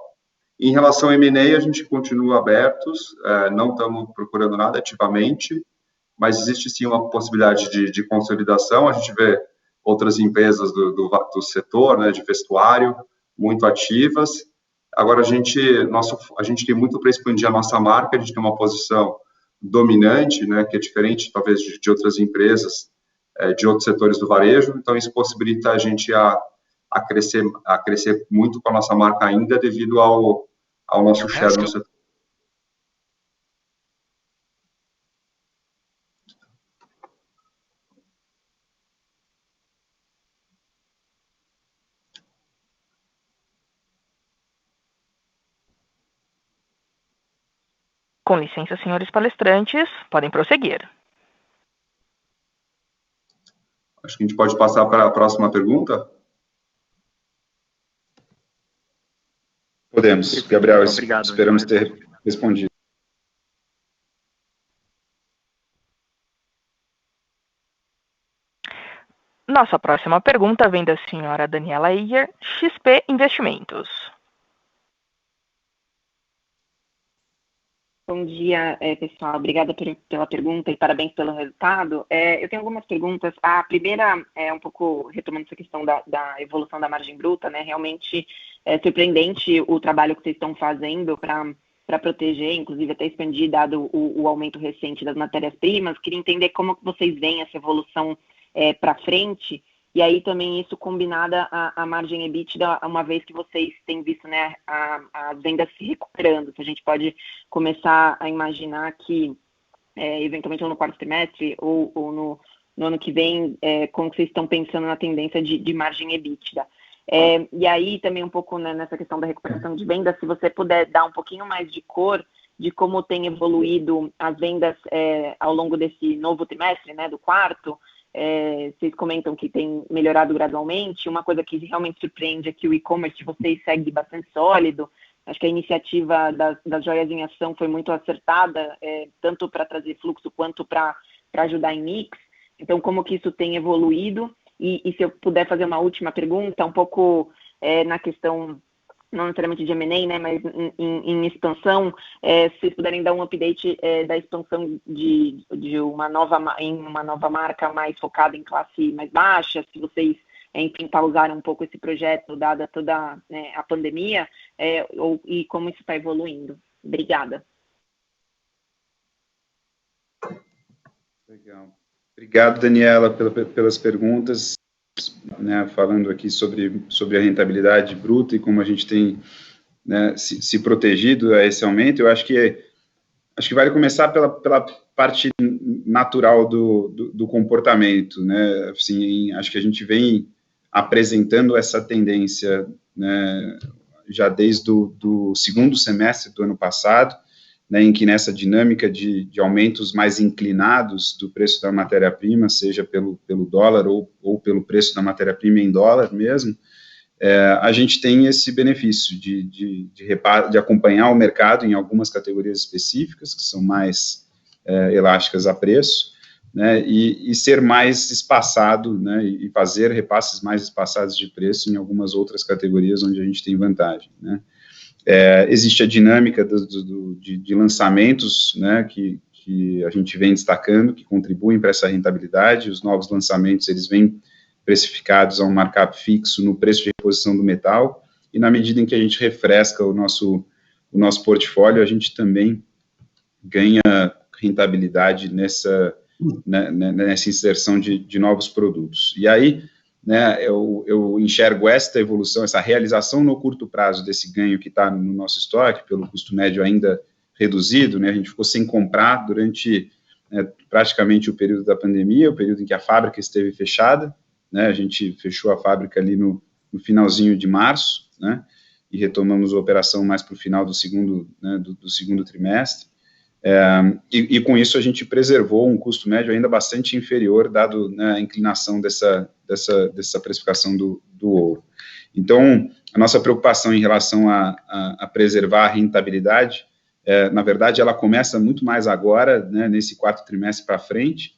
Em relação ao M&A, a gente continua abertos, não estamos procurando nada ativamente, mas existe, sim, uma possibilidade de consolidação. A gente vê outras empresas do setor, né, de vestuário, muito ativas. Agora, a gente tem muito para expandir a nossa marca, a gente tem uma posição dominante, né, que é diferente, talvez, de outras empresas, de outros setores do varejo, então isso possibilita a gente a crescer muito com a nossa marca ainda, devido ao nosso share no setor. Com licença, senhores palestrantes, podem prosseguir. Acho que a gente pode passar para a próxima pergunta. Podemos, Gabriel, obrigado, esperamos ter respondido. Nossa próxima pergunta vem da senhora Daniela Iyer, XP Investimentos. Bom dia, pessoal. Obrigada pela pergunta e parabéns pelo resultado. Eu tenho algumas perguntas. A primeira é um pouco retomando essa questão da evolução da margem bruta, né? Realmente é surpreendente o trabalho que vocês estão fazendo para proteger, inclusive até expandir, dado o aumento recente das matérias-primas. Queria entender como que vocês veem essa evolução para frente. E aí também isso combinada a margem EBITDA, uma vez que vocês têm visto, né, as vendas se recuperando. Se a gente pode começar a imaginar que, eventualmente, no quarto trimestre ou no ano que vem, como vocês estão pensando na tendência de margem EBITDA. E aí também um pouco, né, nessa questão da recuperação de vendas, se você puder dar um pouquinho mais de cor de como tem evoluído as vendas ao longo desse novo trimestre, né, do quarto. Vocês comentam que tem melhorado gradualmente. Uma coisa que realmente surpreende é que o e-commerce de vocês segue bastante sólido. Acho que a iniciativa das joias em ação foi muito acertada, tanto para trazer fluxo quanto para ajudar em mix. Então, como que isso tem evoluído? E se eu puder fazer uma última pergunta, um pouco na questão, não necessariamente de M&A, né, mas em expansão, se vocês puderem dar um update da expansão de uma nova marca mais focada em classe mais baixa, se vocês, enfim, pausaram um pouco esse projeto, dada toda, né, a pandemia, e como isso está evoluindo. Obrigada. Legal. Obrigado, Daniela, pelas perguntas. Né, falando aqui sobre a rentabilidade bruta e como a gente tem, né, se protegido a esse aumento. Eu acho que vale começar pela parte natural do comportamento, né? Assim, acho que a gente vem apresentando essa tendência, né, já desde o segundo semestre do ano passado, né, em que nessa dinâmica de aumentos mais inclinados do preço da matéria-prima, seja pelo dólar ou pelo preço da matéria-prima em dólar mesmo, a gente tem esse benefício de acompanhar o mercado em algumas categorias específicas, que são mais elásticas a preço, né, e ser mais espaçado, né, e fazer repasses mais espaçados de preço em algumas outras categorias onde a gente tem vantagem, né. Existe a dinâmica de lançamentos, né, que a gente vem destacando, que contribuem para essa rentabilidade. Os novos lançamentos, eles vêm precificados a um markup fixo no preço de reposição do metal, e na medida em que a gente refresca o nosso portfólio, a gente também ganha rentabilidade nessa inserção de novos produtos. E aí, né, eu enxergo esta evolução, essa realização no curto prazo desse ganho que está no nosso estoque, pelo custo médio ainda reduzido, né, a gente ficou sem comprar durante praticamente o período da pandemia, o período em que a fábrica esteve fechada, né, a gente fechou a fábrica ali no finalzinho de março, né, e retomamos a operação mais para o final do segundo, né, do segundo trimestre, e com isso a gente preservou um custo médio ainda bastante inferior, dado, né, a inclinação dessa precificação do ouro. Então, a nossa preocupação em relação a preservar a rentabilidade, na verdade, ela começa muito mais agora, né, nesse quarto trimestre para frente,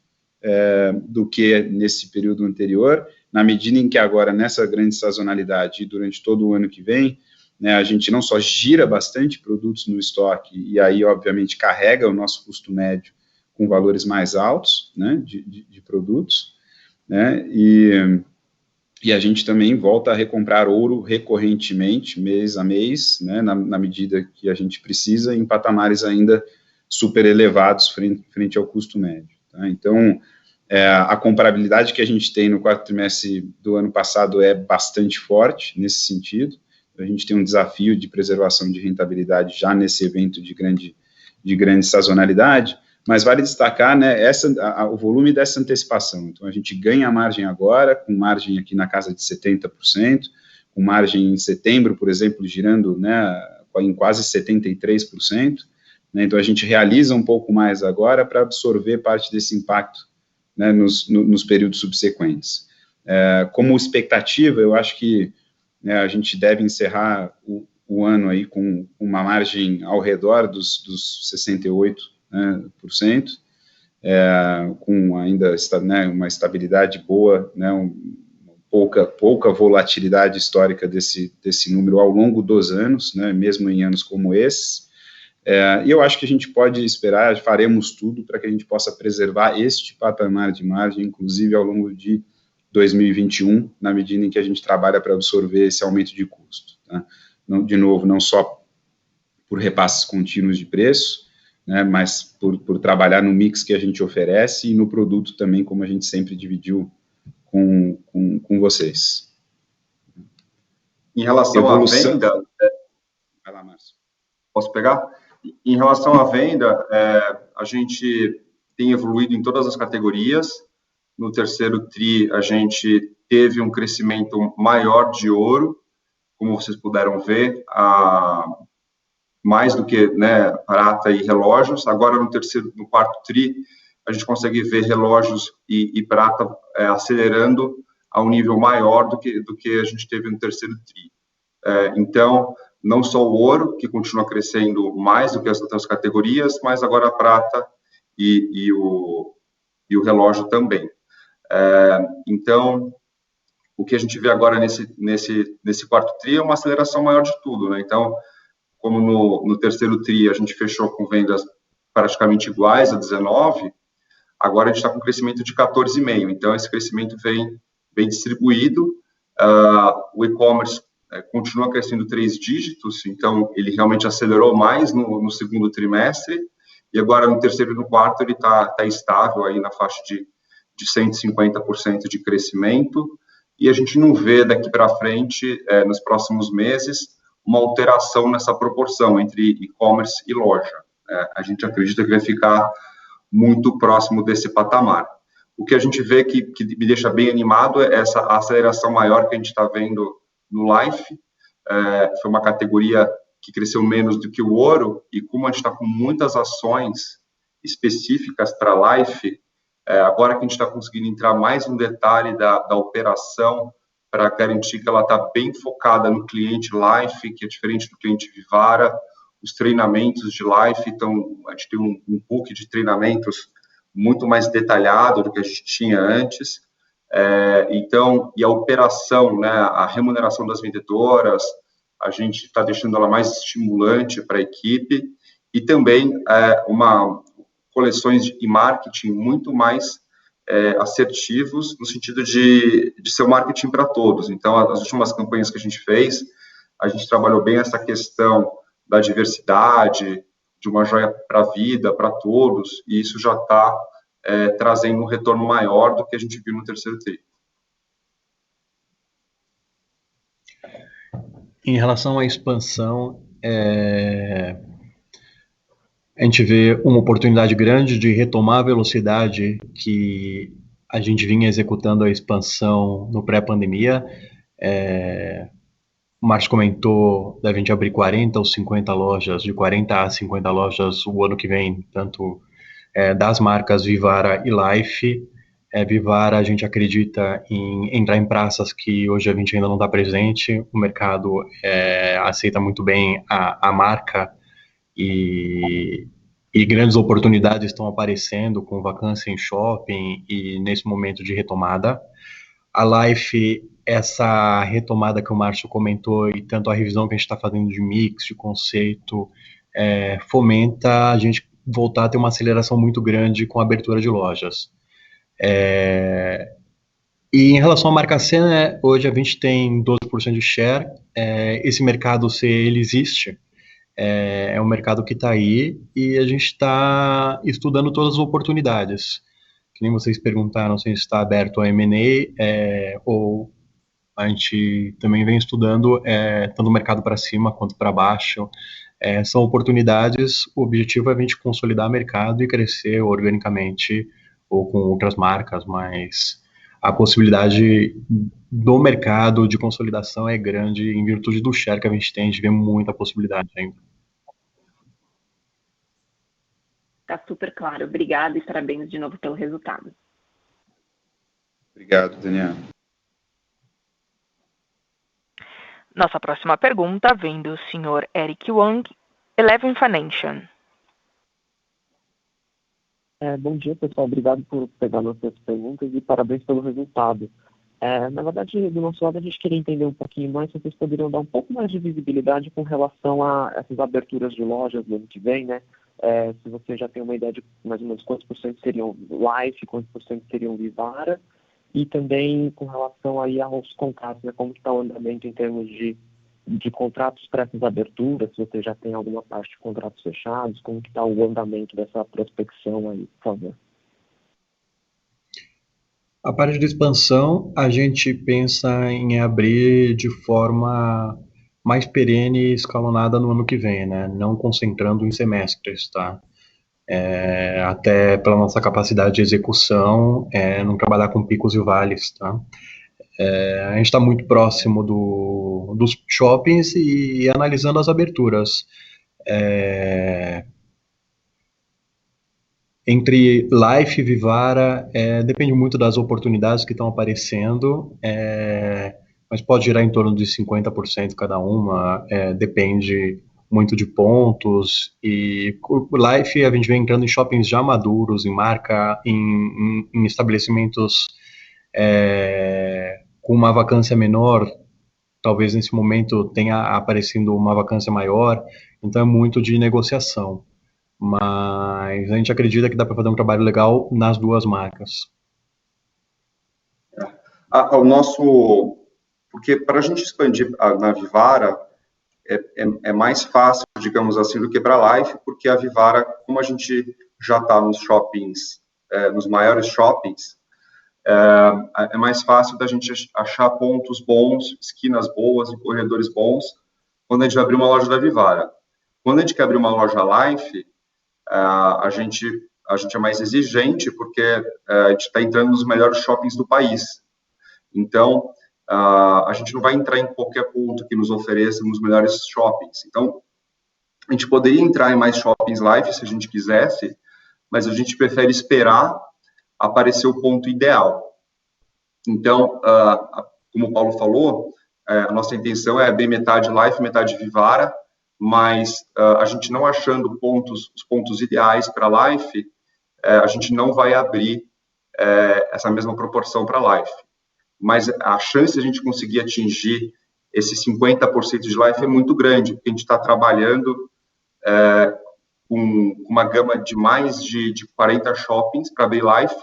do que nesse período anterior, na medida em que agora, nessa grande sazonalidade, e durante todo o ano que vem, né, a gente não só gira bastante produtos no estoque, e aí, obviamente, carrega o nosso custo médio com valores mais altos, né, de produtos, né, e a gente também volta a recomprar ouro recorrentemente, mês a mês, né, na medida que a gente precisa, em patamares ainda super elevados frente ao custo médio. Tá? Então, a comparabilidade que a gente tem no quarto trimestre do ano passado é bastante forte nesse sentido. A gente tem um desafio de preservação de rentabilidade já nesse evento de grande sazonalidade, mas vale destacar, né, o volume dessa antecipação. Então, a gente ganha margem agora, com margem aqui na casa de 70%, com margem em setembro, por exemplo, girando, né, em quase 73%. Né, então, a gente realiza um pouco mais agora para absorver parte desse impacto, né, nos períodos subsequentes. Como expectativa, eu acho que, né, a gente deve encerrar o ano aí com uma margem ao redor dos 68%, né, com ainda, né, uma estabilidade boa, né, pouca volatilidade histórica desse número ao longo dos anos, né, mesmo em anos como esses. E eu acho que a gente pode esperar, faremos tudo para que a gente possa preservar este patamar de margem, inclusive ao longo de 2021, na medida em que a gente trabalha para absorver esse aumento de custo. Tá? De novo, não só por repasses contínuos de preço, né, mas por trabalhar no mix que a gente oferece e no produto também, como a gente sempre dividiu com vocês. Em relação à venda... Vai lá, Márcio. Posso pegar? Em relação à venda, a gente tem evoluído em todas as categorias. No terceiro TRI, a gente teve um crescimento maior de ouro, como vocês puderam ver, mais do que, né, prata e relógios. Agora, no quarto TRI, a gente consegue ver relógios e prata acelerando a um nível maior do que a gente teve no terceiro TRI. Então, não só o ouro, que continua crescendo mais do que as outras categorias, mas agora a prata e o relógio também. Então, o que a gente vê agora nesse quarto TRI é uma aceleração maior de tudo, né? Então, como no terceiro TRI a gente fechou com vendas praticamente iguais a 19, agora a gente está com um crescimento de 14,5. Então, esse crescimento vem bem distribuído. O e-commerce continua crescendo 3 dígitos, então ele realmente acelerou mais no segundo trimestre, e agora no terceiro e no quarto ele está estável aí na faixa de 150% de crescimento, e a gente não vê daqui para frente, nos próximos meses, uma alteração nessa proporção entre e-commerce e loja. A gente acredita que vai ficar muito próximo desse patamar. O que a gente vê que me deixa bem animado é essa aceleração maior que a gente está vendo no Life. Foi uma categoria que cresceu menos do que o ouro, e como a gente está com muitas ações específicas para Life, agora que a gente está conseguindo entrar mais no detalhe da operação, para garantir que ela está bem focada no cliente Life, que é diferente do cliente Vivara. Os treinamentos de Life, então, a gente tem um book de treinamentos muito mais detalhado do que a gente tinha antes. Então, e a operação, né, a remuneração das vendedoras, a gente está deixando ela mais estimulante para a equipe, e também coleções e marketing muito mais assertivos, no sentido de ser um marketing para todos. Então, as últimas campanhas que a gente fez, a gente trabalhou bem essa questão da diversidade, de uma joia para a vida, para todos, e isso já está trazendo um retorno maior do que a gente viu no terceiro TRI. Em relação à expansão, a gente vê uma oportunidade grande de retomar a velocidade que a gente vinha executando a expansão no pré-pandemia. O Márcio comentou da gente abrir 40 ou 50 lojas, de 40 a 50 lojas o ano que vem, tanto das marcas Vivara e Life. Vivara, a gente acredita em entrar em praças que hoje a gente ainda não está presente. O mercado aceita muito bem a marca e grandes oportunidades estão aparecendo com vacância em shopping e nesse momento de retomada. A Life, essa retomada que o Márcio comentou e tanto a revisão que a gente está fazendo de mix, de conceito, fomenta a gente voltar a ter uma aceleração muito grande com a abertura de lojas. E em relação à marca Sena, hoje a gente tem 12% de share. Esse mercado, se ele existe, é um mercado que está aí e a gente está estudando todas as oportunidades. Que nem vocês perguntaram se está aberto a M&A, ou a gente também vem estudando tanto o mercado para cima quanto para baixo. São oportunidades, o objetivo é a gente consolidar o mercado e crescer organicamente ou com outras marcas, mas a possibilidade do mercado de consolidação é grande em virtude do share que a gente vê muita possibilidade ainda. Está super claro. Obrigada e parabéns de novo pelo resultado. Obrigado, Daniel. Nossa próxima pergunta vem do senhor Eric Wang, Eleven Financial. Bom dia, pessoal. Obrigado por pegar nossas perguntas e parabéns pelo resultado. Na verdade, do nosso lado, a gente queria entender um pouquinho mais se vocês poderiam dar um pouco mais de visibilidade com relação a essas aberturas de lojas no ano que vem, né? Se você já tem uma ideia de mais ou menos quantos por cento seriam Life, quantos por cento seriam Vivara, e também com relação aí aos contratos, né? Como está o andamento em termos de contratos para essas aberturas, se você já tem alguma parte de contratos fechados, como que está o andamento dessa prospecção aí, por favor. A parte de expansão, a gente pensa em abrir de forma mais perene e escalonada no ano que vem, né? Não concentrando em semestres, tá? Até pela nossa capacidade de execução, não trabalhar com picos e vales, tá? A gente está muito próximo dos shoppings e analisando as aberturas. Entre Life e Vivara, depende muito das oportunidades que estão aparecendo, mas pode girar em torno de 50% cada uma, depende muito de pontos, e o Life a gente vem entrando em shoppings já maduros, em marca, em estabelecimentos com uma vacância menor, talvez nesse momento tenha aparecendo uma vacância maior, então é muito de negociação. Mas a gente acredita que dá para fazer um trabalho legal nas duas marcas. Porque para a gente expandir na Vivara é mais fácil, digamos assim, do que para a Life, porque a Vivara, como a gente já está nos shoppings, nos maiores shoppings, é mais fácil da gente achar pontos bons, esquinas boas e corredores bons quando a gente vai abrir uma loja da Vivara. Quando a gente quer abrir uma loja Life, a gente é mais exigente porque a gente está entrando nos melhores shoppings do país. Então, a gente não vai entrar em qualquer ponto que nos ofereça nos melhores shoppings. Então, a gente poderia entrar em mais shoppings Life se a gente quisesse, mas a gente prefere esperar aparecer o ponto ideal. Então, como o Paulo falou, a nossa intenção é abrir metade Life, metade Vivara, mas a gente não achando os pontos ideais para Life, a gente não vai abrir essa mesma proporção para Life. Mas a chance de a gente conseguir atingir esse 50% de Life é muito grande, porque a gente está trabalhando com uma gama de mais de 40 shoppings para abrir Life,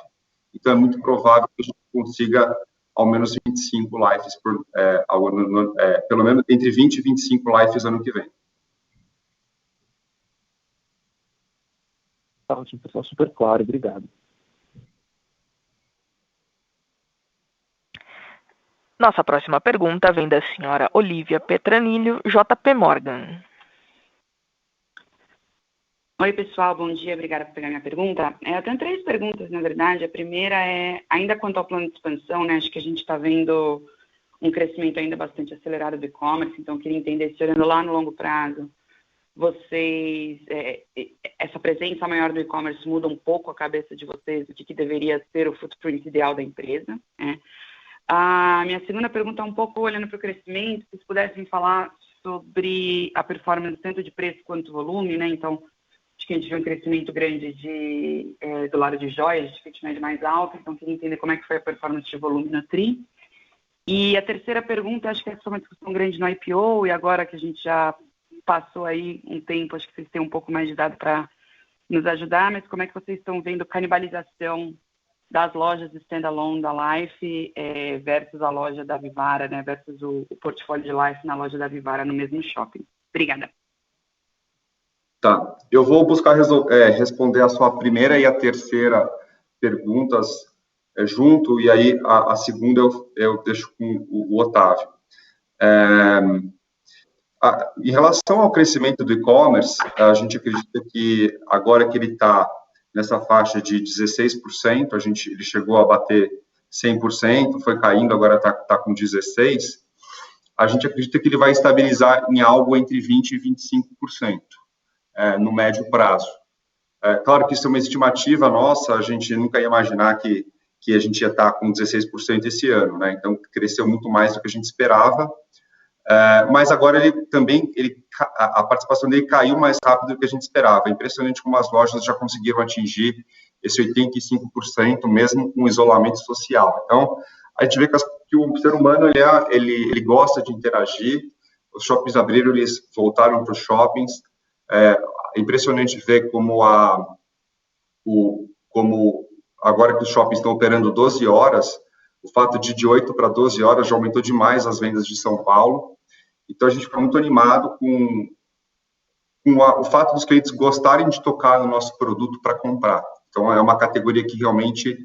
então é muito provável que a gente consiga ao menos 25 Lifes, pelo menos entre 20 e 25 Lifes ano que vem. Ótimo, pessoal, super claro, obrigado. Nossa próxima pergunta vem da senhora Olivia Petranilho, JP Morgan. Oi, pessoal, bom dia, obrigada por pegar minha pergunta. Eu tenho 3 perguntas, na verdade. A primeira é, ainda quanto ao plano de expansão, né, acho que a gente está vendo um crescimento ainda bastante acelerado do e-commerce, então eu queria entender se, olhando lá no longo prazo, vocês, essa presença maior do e-commerce muda um pouco a cabeça de vocês do que deveria ser o footprint ideal da empresa, né? A minha segunda pergunta é um pouco olhando para o crescimento, se vocês pudessem falar sobre a performance tanto de preço quanto volume, né? Então, acho que a gente viu um crescimento grande do lado de joias, de ticket médio mais alto, então queria entender como é que foi a performance de volume no TRI. E a terceira pergunta, acho que essa foi uma discussão grande no IPO, e agora que a gente já passou aí um tempo, acho que vocês têm um pouco mais de dado para nos ajudar, mas como é que vocês estão vendo canibalização das lojas standalone da Life versus a loja da Vivara, né, versus o portfólio de Life na loja da Vivara no mesmo shopping? Obrigada. Tá, eu vou buscar responder a sua primeira e a terceira perguntas junto, e aí a segunda eu deixo com o Otávio. Em relação ao crescimento do e-commerce, a gente acredita que agora que ele está nessa faixa de 16%, ele chegou a bater 100%, foi caindo, agora está com 16%, a gente acredita que ele vai estabilizar em algo entre 20% e 25%. No médio prazo. Claro que isso é uma estimativa nossa, a gente nunca ia imaginar que a gente ia estar com 16% esse ano, né? Então, cresceu muito mais do que a gente esperava, mas agora a participação dele caiu mais rápido do que a gente esperava. É impressionante como as lojas já conseguiram atingir esse 85%, mesmo com isolamento social. Então, a gente vê que o ser humano, ele gosta de interagir, os shoppings abriram, eles voltaram para os shoppings. É impressionante ver como agora que os shoppings estão operando 12 horas, o fato de 8 para 12 horas já aumentou demais as vendas de São Paulo. Então, a gente fica muito animado com o fato dos clientes gostarem de tocar no nosso produto para comprar. Então, é uma categoria que realmente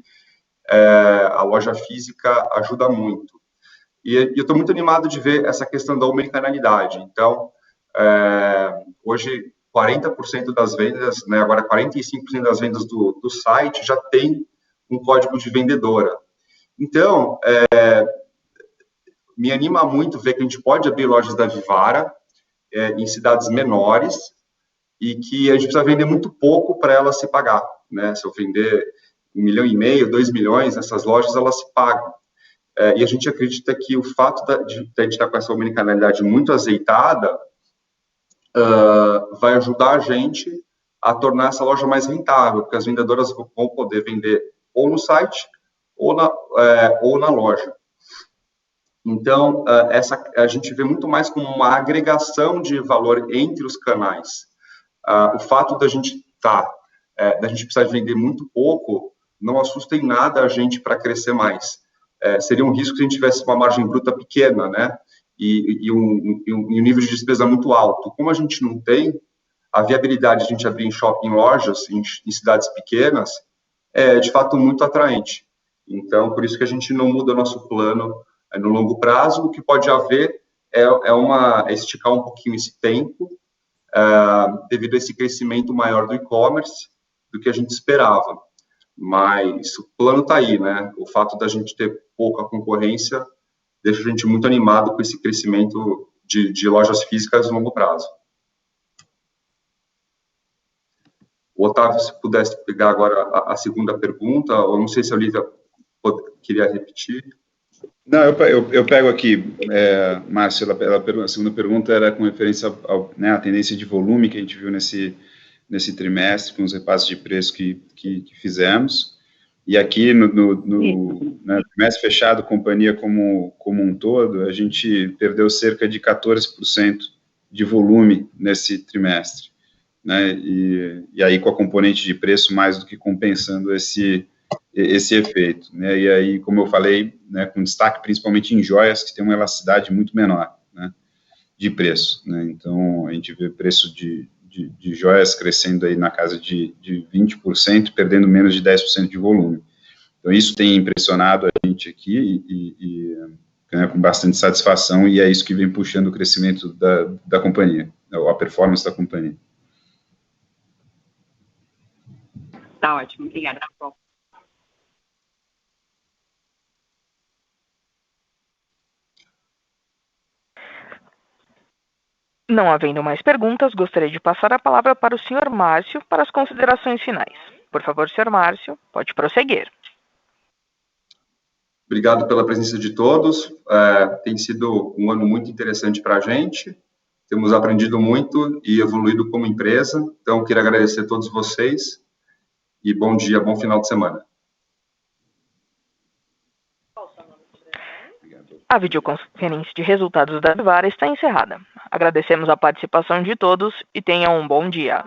a loja física ajuda muito. E eu estou muito animado de ver essa questão da omnicanalidade. Então, hoje, 40% das vendas, né, agora 45% das vendas do site já tem um código de vendedora. Então, me anima muito ver que a gente pode abrir lojas da Vivara em cidades menores e que a gente precisa vender muito pouco para ela se pagar, né? Se eu vender 1,5 milhão, 2 milhões, essas lojas, elas se pagam. E a gente acredita que o fato de a gente estar com essa omnicanalidade muito azeitada vai ajudar a gente a tornar essa loja mais rentável, porque as vendedoras vão poder vender ou no site ou na loja. Então, a gente vê muito mais como uma agregação de valor entre os canais. O fato da gente precisar de vender muito pouco não assusta em nada a gente para crescer mais. Seria um risco se a gente tivesse uma margem bruta pequena, né? E um nível de despesa muito alto. Como a gente não tem, a viabilidade de a gente abrir em shopping lojas, em cidades pequenas, é de fato muito atraente. Então, por isso que a gente não muda nosso plano no longo prazo. O que pode haver é esticar um pouquinho esse tempo, devido a esse crescimento maior do e-commerce do que a gente esperava. Mas o plano está aí, né? O fato da gente ter pouca concorrência deixa a gente muito animado com esse crescimento de lojas físicas no longo prazo. O Otávio, se pudesse pegar agora a segunda pergunta, ou não sei se a Olivia queria repetir. Não, eu pego aqui, Márcio, a segunda pergunta era com referência à tendência de volume que a gente viu nesse trimestre, com os repasses de preço que fizemos. E aqui, no trimestre fechado, companhia como um todo, a gente perdeu cerca de 14% de volume nesse trimestre, né? E aí, com a componente de preço, mais do que compensando esse efeito, né? E aí, como eu falei, né, com destaque principalmente em joias, que tem uma elasticidade muito menor, né, de preço, né? Então, a gente vê preço de joias crescendo aí na casa de 20%, perdendo menos de 10% de volume. Então, isso tem impressionado a gente aqui e com bastante satisfação, e é isso que vem puxando o crescimento da companhia, a performance da companhia. Tá ótimo, obrigada, pessoal. Não havendo mais perguntas, gostaria de passar a palavra para o senhor Márcio para as considerações finais. Por favor, senhor Márcio, pode prosseguir. Obrigado pela presença de todos. Tem sido um ano muito interessante para a gente. Temos aprendido muito e evoluído como empresa. Então, queria agradecer a todos vocês e bom dia, bom final de semana. A videoconferência de resultados da Vivara está encerrada. Agradecemos a participação de todos e tenham um bom dia.